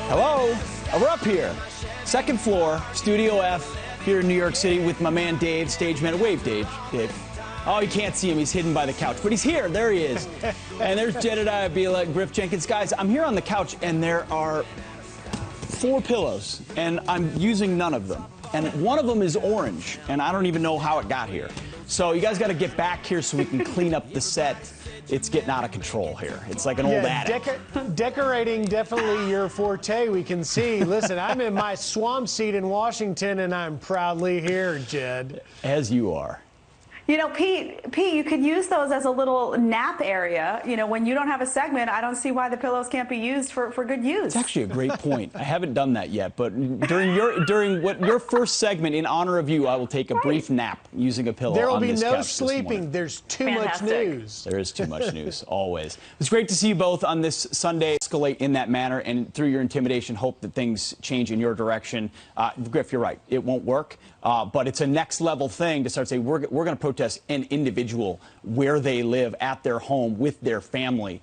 Hello, we're up here, second floor, Studio F, here in New York City with my man Dave, stage man. Wave, Dave. Dave. Oh, you can't see him. He's hidden by the couch, but he's here. There he is. And there's Jedediah Bila and Griff Jenkins. Guys, I'm here on the couch, and there are 4 pillows, and I'm using none of them. And one of them is orange, and I don't even know how it got here. So you guys got to get back here so we can clean up the set. It's getting out of control here. It's like an old attic. Decorating definitely your forte, we can see. Listen, I'm in my swamp seat in Washington, and I'm proudly here, Jed. As you are. You know, Pete, you could use those as a little nap area. You know, when you don't have a segment, I don't see why the pillows can't be used for good use. It's actually a great point. I haven't done that yet, but during your first segment, in honor of you, I will take a brief nap using a pillow. There will be no sleeping. There's too much news. There is too much news, always. It's great to see you both on this Sunday escalate in that manner, and through your intimidation, hope that things change in your direction. Griff, you're right. It won't work, but it's a next level thing to start saying we're going to protest an individual where they live at their home with their family,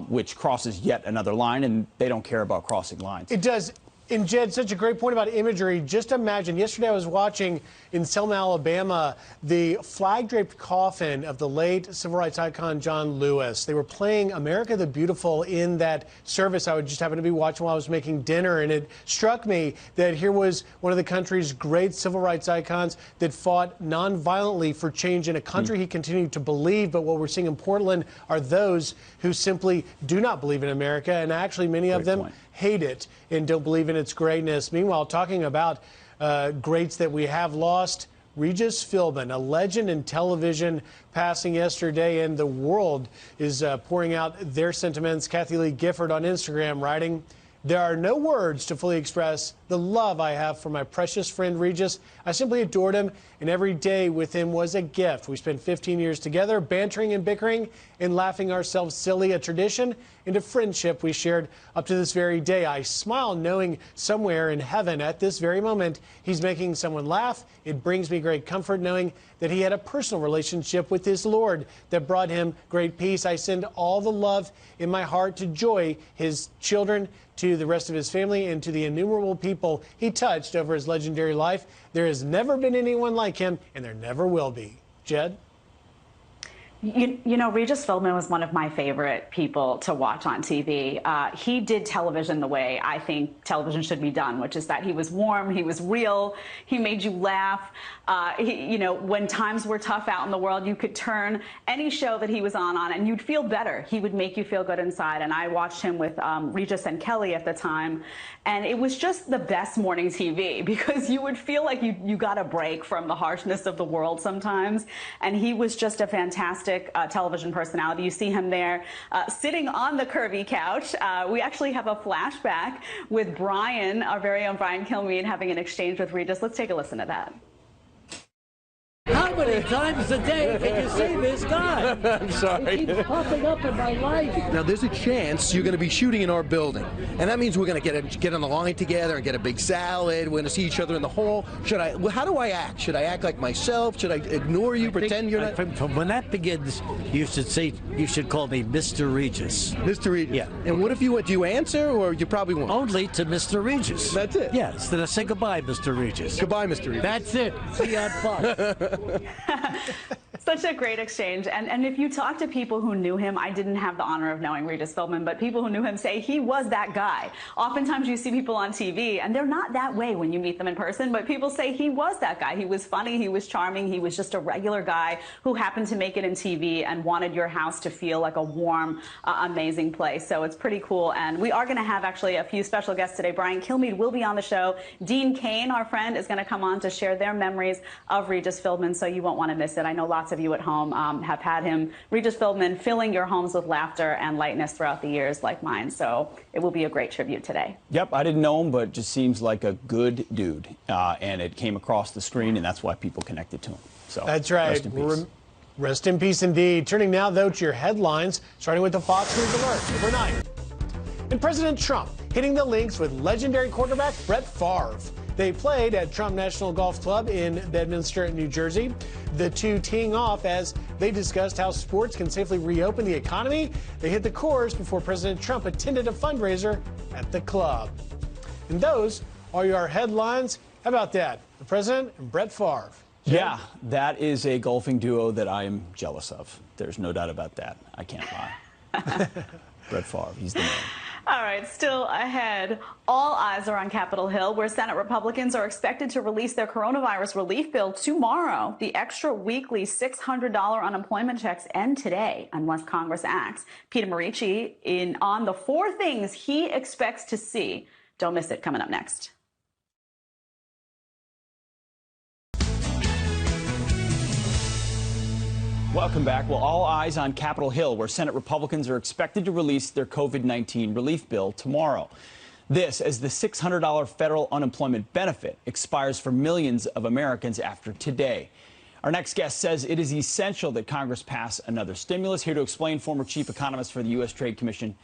which crosses yet another line, and they don't care about crossing lines. It does. And Jed, such a great point about imagery. Just imagine, yesterday I was watching in Selma, Alabama, the flag-draped coffin of the late civil rights icon John Lewis. They were playing America the Beautiful in that service. I would just happen to be watching while I was making dinner, and it struck me that here was one of the country's great civil rights icons that fought non-violently for change in a country he continued to believe. But what we're seeing in Portland are those who simply do not believe in America, and actually many of them hate it and don't believe in its greatness. Meanwhile, talking about greats that we have lost, Regis Philbin, a legend in television, passing yesterday, and the world is pouring out their sentiments. Kathy Lee Gifford on Instagram writing, "There are no words to fully express the love I have for my precious friend Regis. I simply adored him, and every day with him was a gift. We spent 15 years together, bantering and bickering and laughing ourselves silly, a tradition and a friendship we shared up to this very day. I smile knowing somewhere in heaven at this very moment he's making someone laugh. It brings me great comfort knowing that he had a personal relationship with his Lord that brought him great peace. I send all the love in my heart to Joy, his children, to the rest of his family, and to the innumerable people he touched over his legendary life. There has never been anyone like him, and there never will be." Jed? You know, Regis Philbin was one of my favorite people to watch on TV. He did television the way I think television should be done, which is that he was warm, he was real, he made you laugh. You know, when times were tough out in the world, you could turn any show that he was on and you'd feel better. He would make you feel good inside. And I watched him with Regis and Kelly at the time, and it was just the best morning TV because you would feel like you got a break from the harshness of the world sometimes. And he was just a fantastic television personality. You see him there sitting on the curvy couch. We actually have a flashback with Brian, our very own Brian Kilmeade, having an exchange with Regis. Let's take a listen to that. How many times a day can you see this guy? I'm sorry. He keeps popping up in my life. Now, there's a chance you're going to be shooting in our building, and that means we're going to get on the line together and get a big salad. We're going to see each other in the hall. How do I act? Should I act like myself? Should I ignore you, pretend you're not? From when that begins, you should call me Mr. Regis. Mr. Regis? Yeah. And what if do you answer, or you probably won't? Only to Mr. Regis. That's it? Yes. Then I say goodbye, Mr. Regis. Goodbye, Mr. Regis. That's it. See you on Fox. Such a great exchange. And if you talk to people who knew him, I didn't have the honor of knowing Regis Philbin, but people who knew him say he was that guy. Oftentimes you see people on TV, and they're not that way when you meet them in person, but people say he was that guy. He was funny, he was charming, he was just a regular guy who happened to make it in TV and wanted your house to feel like a warm, amazing place. So it's pretty cool. And we are going to have actually a few special guests today. Brian Kilmeade will be on the show. Dean Cain, our friend, is going to come on to share their memories of Regis Philbin, so you won't want to miss it. I know lots of you at home have had him, Regis Philbin, filling your homes with laughter and lightness throughout the years like mine. So it will be a great tribute today. Yep, I didn't know him, but just seems like a good dude. And it came across the screen, and that's why people connected to him. So that's right. Rest in peace. Rest in peace indeed. Turning now, though, to your headlines, starting with the Fox News Alert overnight. And President Trump hitting the links with legendary quarterback Brett Favre. They played at Trump National Golf Club in Bedminster, New Jersey. The two teeing off as they discussed how sports can safely reopen the economy. They hit the course before President Trump attended a fundraiser at the club. And those are your headlines. How about that? The president and Brett Favre. Jim? Yeah, that is a golfing duo that I am jealous of. There's no doubt about that. I can't lie. Brett Favre, he's the man. All right, still ahead. All eyes are on Capitol Hill, where Senate Republicans are expected to release their coronavirus relief bill tomorrow. The extra weekly $600 unemployment checks end today, unless Congress acts. Peter Morici on the 4 things he expects to see. Don't miss it, coming up next. Welcome back. Well, all eyes on Capitol Hill, where Senate Republicans are expected to release their COVID-19 relief bill tomorrow. This as the $600 federal unemployment benefit expires for millions of Americans after today. Our next guest says it is essential that Congress pass another stimulus. Here to explain, former chief economist for the U.S. Trade Commission,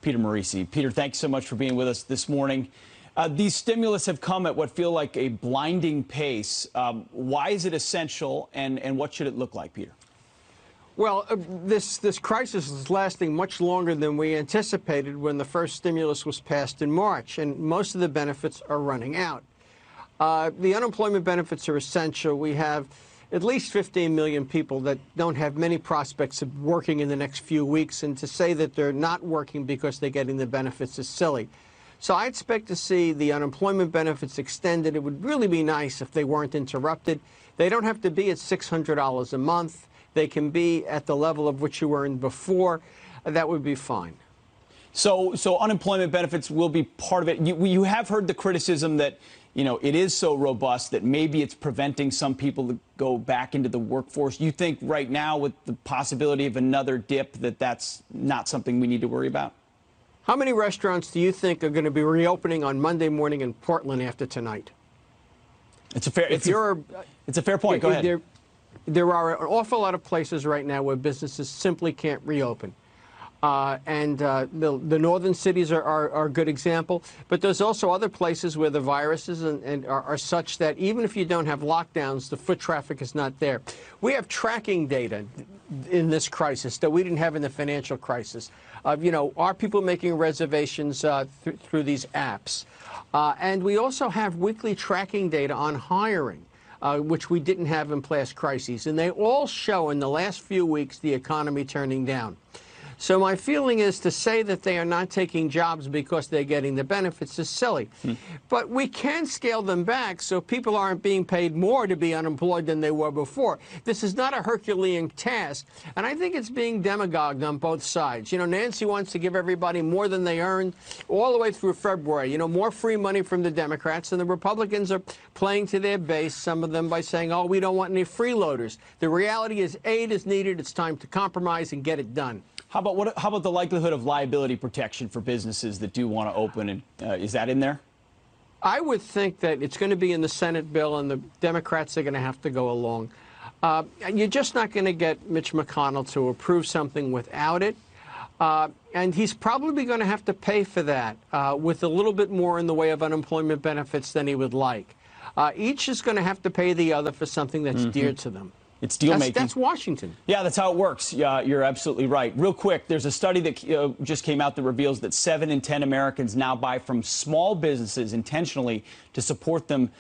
Peter Morici. Peter, thanks so much for being with us this morning. These stimulus have come at what feel like a blinding pace. Why is it essential, and what should it look like, Peter? Well, this crisis is lasting much longer than we anticipated when the first stimulus was passed in March, and most of the benefits are running out. The unemployment benefits are essential. We have at least 15 million people that don't have many prospects of working in the next few weeks, and to say that they're not working because they're getting the benefits is silly. So I expect to see the unemployment benefits extended. It would really be nice if they weren't interrupted. They don't have to be at $600 a month. They can be at the level of which you earned before. That would be fine. So unemployment benefits will be part of it. You have heard the criticism that, it is so robust that maybe it's preventing some people to go back into the workforce. You think right now, with the possibility of another dip, that that's not something we need to worry about? How many restaurants do you think are going to be reopening on Monday morning in Portland after tonight? It's a fair point. Go ahead. There are an awful lot of places right now where businesses simply can't reopen. The northern cities are a good example. But there's also other places where the viruses are such that even if you don't have lockdowns, the foot traffic is not there. We have tracking data in this crisis that we didn't have in the financial crisis. Are people making reservations through these apps? And we also have weekly tracking data on hiring. Which we didn't have in past crises. And they all show in the last few weeks the economy turning down. So my feeling is to say that they are not taking jobs because they're getting the benefits is silly. But we can scale them back so people aren't being paid more to be unemployed than they were before. This is not a Herculean task, and I think it's being demagogued on both sides. Nancy wants to give everybody more than they earned all the way through February. More free money from the Democrats, and the Republicans are playing to their base, some of them by saying, oh, we don't want any freeloaders. The reality is aid is needed. It's time to compromise and get it done. How about the likelihood of liability protection for businesses that do want to open? And is that in there? I would think that it's going to be in the Senate bill, and the Democrats are going to have to go along. You're just not going to get Mitch McConnell to approve something without it. And he's probably going to have to pay for that with a little bit more in the way of unemployment benefits than he would like. Each is going to have to pay the other for something that's dear to them. It's deal making. That's Washington. Yeah, that's how it works. Yeah, you're absolutely right. Real quick, there's a study that just came out that reveals that 7 in 10 Americans now buy from small businesses intentionally to support them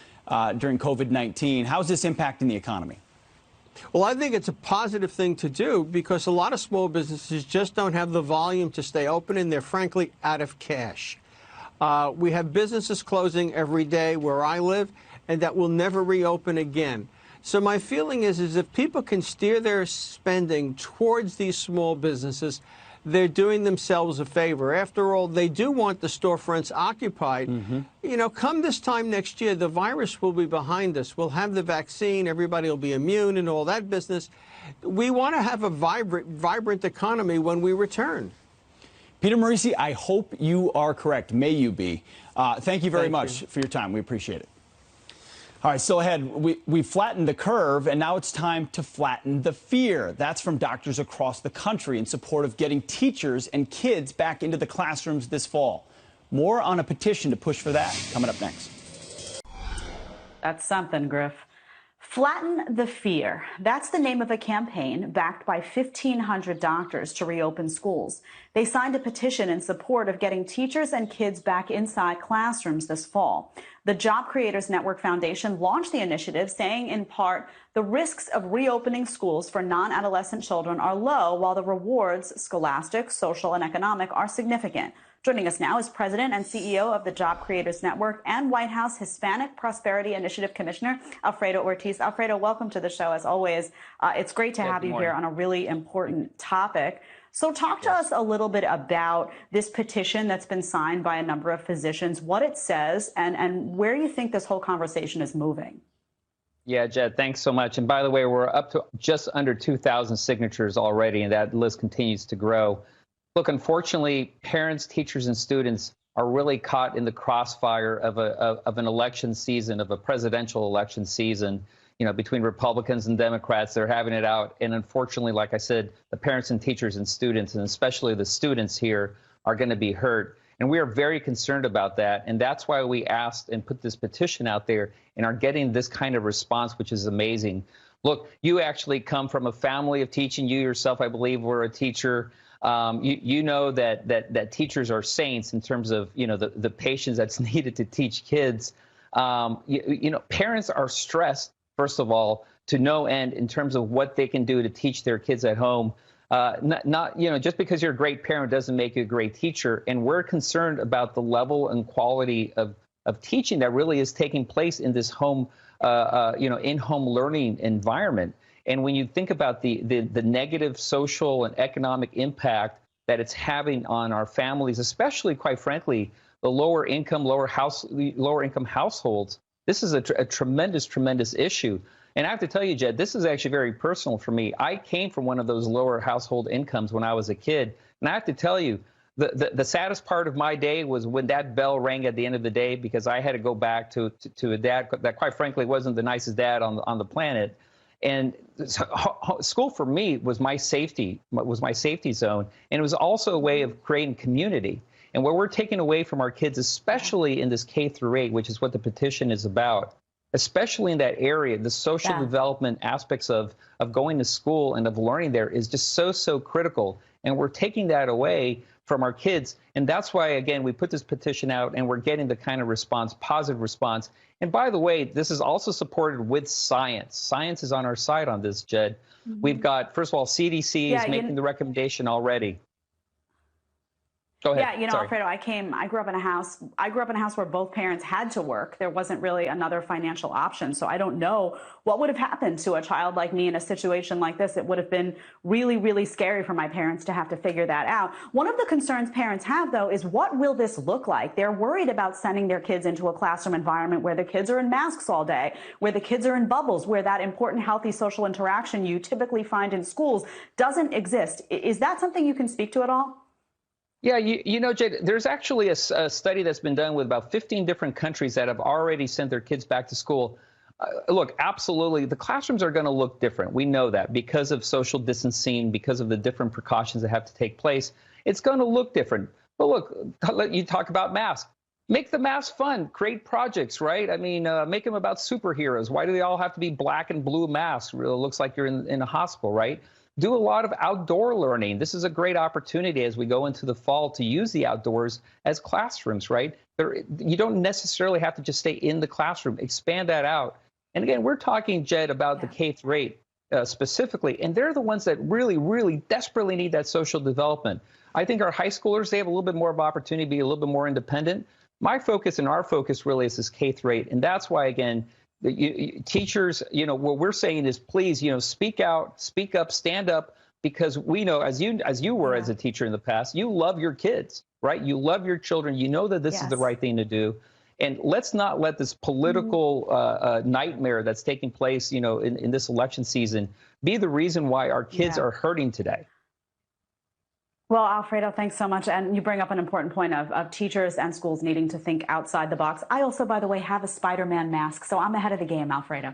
during COVID-19. How is this impacting the economy? Well, I think it's a positive thing to do because a lot of small businesses just don't have the volume to stay open, and they're frankly out of cash. We have businesses closing every day where I live, and that will never reopen again. So my feeling is if people can steer their spending towards these small businesses, they're doing themselves a favor. After all, they do want the storefronts occupied. Come this time next year, the virus will be behind us. We'll have the vaccine. Everybody will be immune and all that business. We want to have a vibrant economy when we return. Peter Morici, I hope you are correct. May you be. Thank you very much for your time. We appreciate it. All right, still ahead, we flattened the curve, and now it's time to flatten the fear. That's from doctors across the country in support of getting teachers and kids back into the classrooms this fall. More on a petition to push for that coming up next. That's something, Griff. Flatten the Fear. That's the name of a campaign backed by 1,500 doctors to reopen schools. They signed a petition in support of getting teachers and kids back inside classrooms this fall. The Job Creators Network Foundation launched the initiative, saying in part, the risks of reopening schools for non-adolescent children are low, while the rewards, scholastic, social, and economic, are significant. Joining us now is President and CEO of the Job Creators Network and White House Hispanic Prosperity Initiative Commissioner, Alfredo Ortiz. Alfredo, welcome to the show, as always. It's great to have you here on a really important topic. So talk to us a little bit about this petition that's been signed by a number of physicians, what it says, and where you think this whole conversation is moving. Yeah, Jed, thanks so much. And by the way, we're up to just under 2,000 signatures already, and that list continues to grow. Look, unfortunately, parents, teachers, and students are really caught in the crossfire of an election season, of a presidential election season, between Republicans and Democrats. They're having it out. And unfortunately, like I said, the parents and teachers and students, and especially the students here, are going to be hurt. And we are very concerned about that. And that's why we asked and put this petition out there and are getting this kind of response, which is amazing. Look, you actually come from a family of teaching. You yourself, I believe, were a teacher. You know that teachers are saints in terms of, the patience that's needed to teach kids. Parents are stressed, first of all, to no end in terms of what they can do to teach their kids at home. Just because you're a great parent doesn't make you a great teacher. And we're concerned about the level and quality of teaching that really is taking place in this home, in-home learning environment. And when you think about the negative social and economic impact that it's having on our families, especially, quite frankly, the lower income households, this is a tremendous issue. And I have to tell you, Jed, this is actually very personal for me. I came from one of those lower household incomes when I was a kid. And I have to tell you, the saddest part of my day was when that bell rang at the end of the day, because I had to go back to a dad that, quite frankly, wasn't the nicest dad on the planet. And school for me was my safety zone. And it was also a way of creating community. And what we're taking away from our kids, especially in this K-8, which is what the petition is about, especially in that area, the social development aspects of going to school and of learning there is just so critical. And we're taking that away from our kids. And that's why, again, we put this petition out and we're getting the kind of response, positive response. And by the way, this is also supported with science. Science is on our side on this, Jed. Mm-hmm. We've got, first of all, CDC is making the recommendation already. Go ahead. Yeah, Alfredo, I grew up in a house where both parents had to work. There wasn't really another financial option. So I don't know what would have happened to a child like me in a situation like this. It would have been really scary for my parents to have to figure that out. One of the concerns parents have, though, is what will this look like? They're worried about sending their kids into a classroom environment where the kids are in masks all day, where the kids are in bubbles, where that important, healthy social interaction you typically find in schools doesn't exist. Is that something you can speak to at all? Yeah, Jade, there's actually a study that's been done with about 15 different countries that have already sent their kids back to school. Look, absolutely, the classrooms are going to look different. We know that because of social distancing, because of the different precautions that have to take place. It's going to look different. But look, you talk about masks. Make the masks fun. Create projects, right? I mean, make them about superheroes. Why do they all have to be black and blue masks? It looks like you're in a hospital, right? Do a lot of outdoor learning. This is a great opportunity as we go into the fall to use the outdoors as classrooms, right? You don't necessarily have to just stay in the classroom. Expand that out. And again, we're talking, Jed, about the K-8 specifically, and they're the ones that really desperately need that social development. I think our high schoolers, they have a little bit more of opportunity to be a little bit more independent. My focus and our focus really is this K-8, and that's why, again, teachers, what we're saying is, please, speak out, speak up, stand up, because we know, as you were as a teacher in the past, you love your kids, right? You love your children. You know that this is the right thing to do. And let's not let this political nightmare that's taking place, in this election season be the reason why our kids are hurting today. Well, Alfredo, thanks so much. And you bring up an important point of teachers and schools needing to think outside the box. I also, by the way, have a Spider-Man mask, so I'm ahead of the game, Alfredo.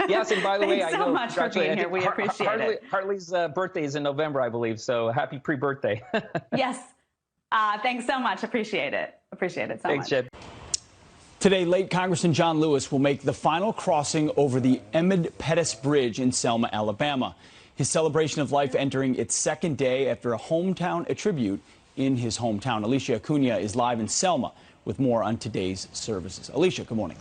Yes, and by the way, thanks so much for being here. We appreciate it. Hartley's birthday is in November, I believe, so happy pre-birthday. Yes. Thanks so much. Appreciate it. Appreciate it so much. Thanks, Jed. Today, late Congressman John Lewis will make the final crossing over the Emmett Pettus Bridge in Selma, Alabama. His celebration of life entering its second day after a hometown tribute in his hometown. Alicia Acuna is live in Selma with more on today's services. Alicia, good morning.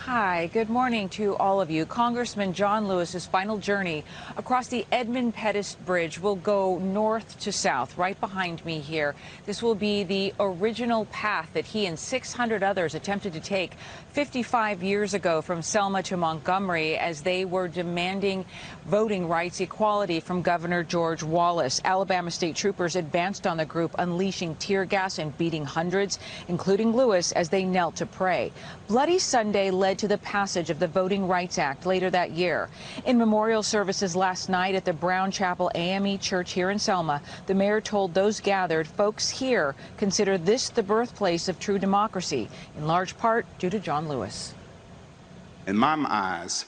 Hi, good morning to all of you. Congressman John Lewis's final journey across the Emmett Pettus Bridge will go north to south, right behind me here. This will be the original path that he and 600 others attempted to take 55 years ago from Selma to Montgomery as they were demanding voting rights equality from Governor George Wallace. Alabama state troopers advanced on the group, unleashing tear gas and beating hundreds, including Lewis, as they knelt to pray. Bloody Sunday led to the passage of the Voting Rights Act later that year. In memorial services last night at the Brown Chapel AME Church here in Selma, the mayor told those gathered folks here consider this the birthplace of true democracy, in large part due to John Lewis. In my eyes,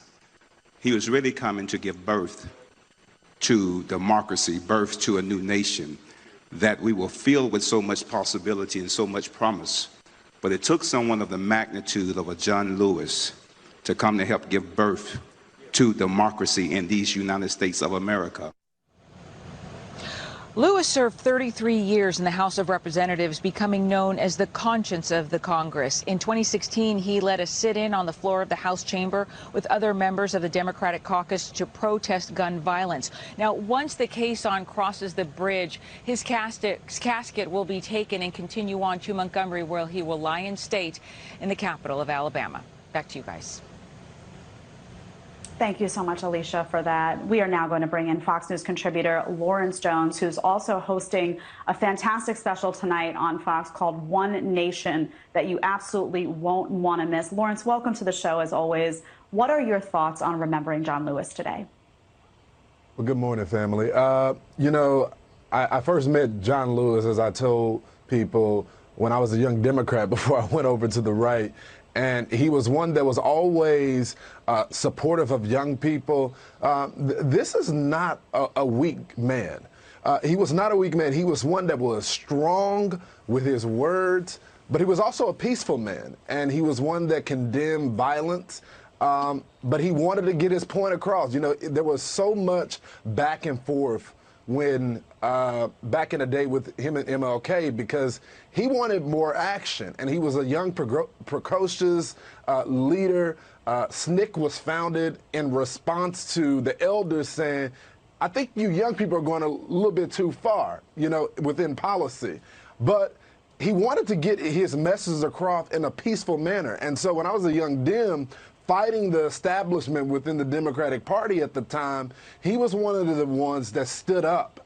he was really coming to give birth to democracy, birth to a new nation that we will fill with so much possibility and so much promise. But it took someone of the magnitude of a John Lewis to come to help give birth to democracy in these United States of America. Lewis served 33 years in the House of Representatives, becoming known as the conscience of the Congress. In 2016, he led a sit-in on the floor of the House chamber with other members of the Democratic caucus to protest gun violence. Now, once the caisson crosses the bridge, his casket will be taken and continue on to Montgomery, where he will lie in state in the capital of Alabama. Back to you guys. Thank you so much, Alicia, for that. We are now going to bring in Fox News contributor Lawrence Jones, who's also hosting a fantastic special tonight on Fox called One Nation that you absolutely won't want to miss. Lawrence, welcome to the show, as always. What are your thoughts on remembering John Lewis today? Well, good morning, family. You know, I first met John Lewis, as I told people, when I was a young Democrat before I went over to the right. And he was one that was always supportive of young people. This is not a weak man. He was not a weak man. He was one that was strong with his words, but he was also a peaceful man. And he was one that condemned violence, but he wanted to get his point across. You know, there was so much back and forth when back in the day with him and MLK, because he wanted more action, and he was a young, precocious leader. SNCC was founded in response to the elders saying, I think you young people are going a little bit too far, you know, within policy. But he wanted to get his messages across in a peaceful manner. And so when I was a young Dem, fighting the establishment within the Democratic Party at the time, he was one of the ones that stood up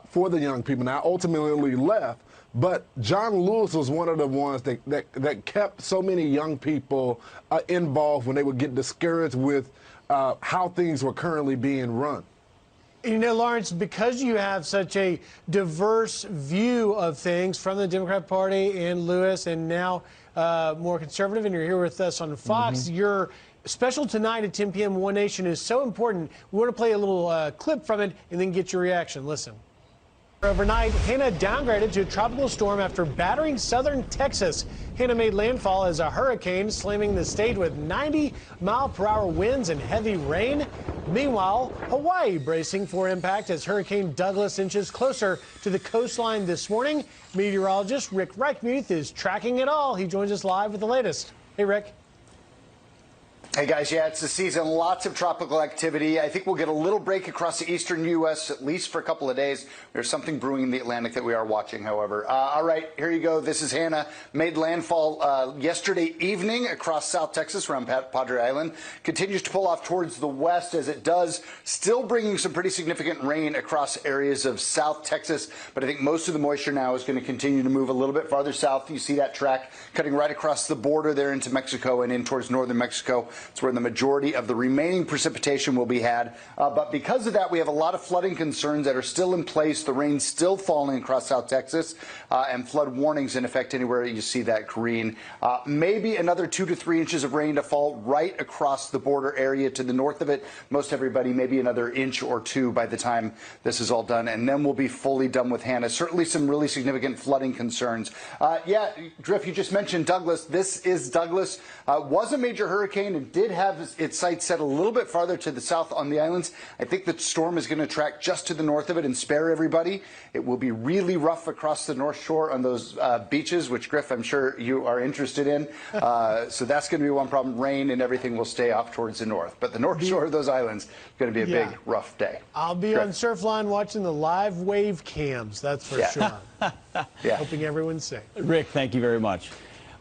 for the young people. Now, ultimately left, but John Lewis was one of the ones that kept so many young people involved when they would get discouraged with how things were currently being run. You know, Lawrence, because you have such a diverse view of things from the Democrat Party and Lewis, and now more conservative, and you're here with us on Fox, your special tonight at 10 p.m. One Nation is so important. We want to play a little clip from it and then get your reaction. Listen. Overnight, Hannah downgraded to a tropical storm after battering southern Texas. Hannah made landfall as a hurricane, slamming the state with 90-mile-per-hour winds and heavy rain. Meanwhile, Hawaii bracing for impact as Hurricane Douglas inches closer to the coastline this morning. Meteorologist Rick Reichmuth is tracking it all. He joins us live with the latest. Hey, Rick. Hey guys, yeah, it's the season. Lots of tropical activity. I think we'll get a little break across the eastern U.S., at least for a couple of days. There's something brewing in the Atlantic that we are watching, however. All right, here you go. This is Hannah. Made landfall yesterday evening across South Texas around Padre Island. Continues to pull off towards the west as it does. Still bringing some pretty significant rain across areas of South Texas. But I think most of the moisture now is going to continue to move a little bit farther south. You see that track cutting right across the border there into Mexico and in towards northern Mexico. It's where the majority of the remaining precipitation will be had. But because of that, we have a lot of flooding concerns that are still in place. The rain's still falling across South Texas, and flood warnings in effect anywhere you see that green. Maybe another 2 to 3 inches of rain to fall right across the border area to the north of it. Most everybody, maybe another inch or two by the time this is all done, and then we'll be fully done with Hannah. Certainly some really significant flooding concerns. Yeah, Griff, you just mentioned Douglas. This is Douglas. Was a major hurricane and did have its sights set a little bit farther to the south on the islands. I think the storm is going to track just to the north of it and spare everybody. It will be really rough across the North Shore on those beaches, which, Griff, I'm sure you are interested in. So that's going to be one problem. Rain and everything will stay off towards the north. But the North Shore of those islands is going to be a big, rough day. I'll be Griff. on Surfline watching the live wave cams, that's for sure. Hoping everyone's safe. Rick, thank you very much.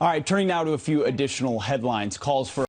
All right, turning now to a few additional headlines. Calls for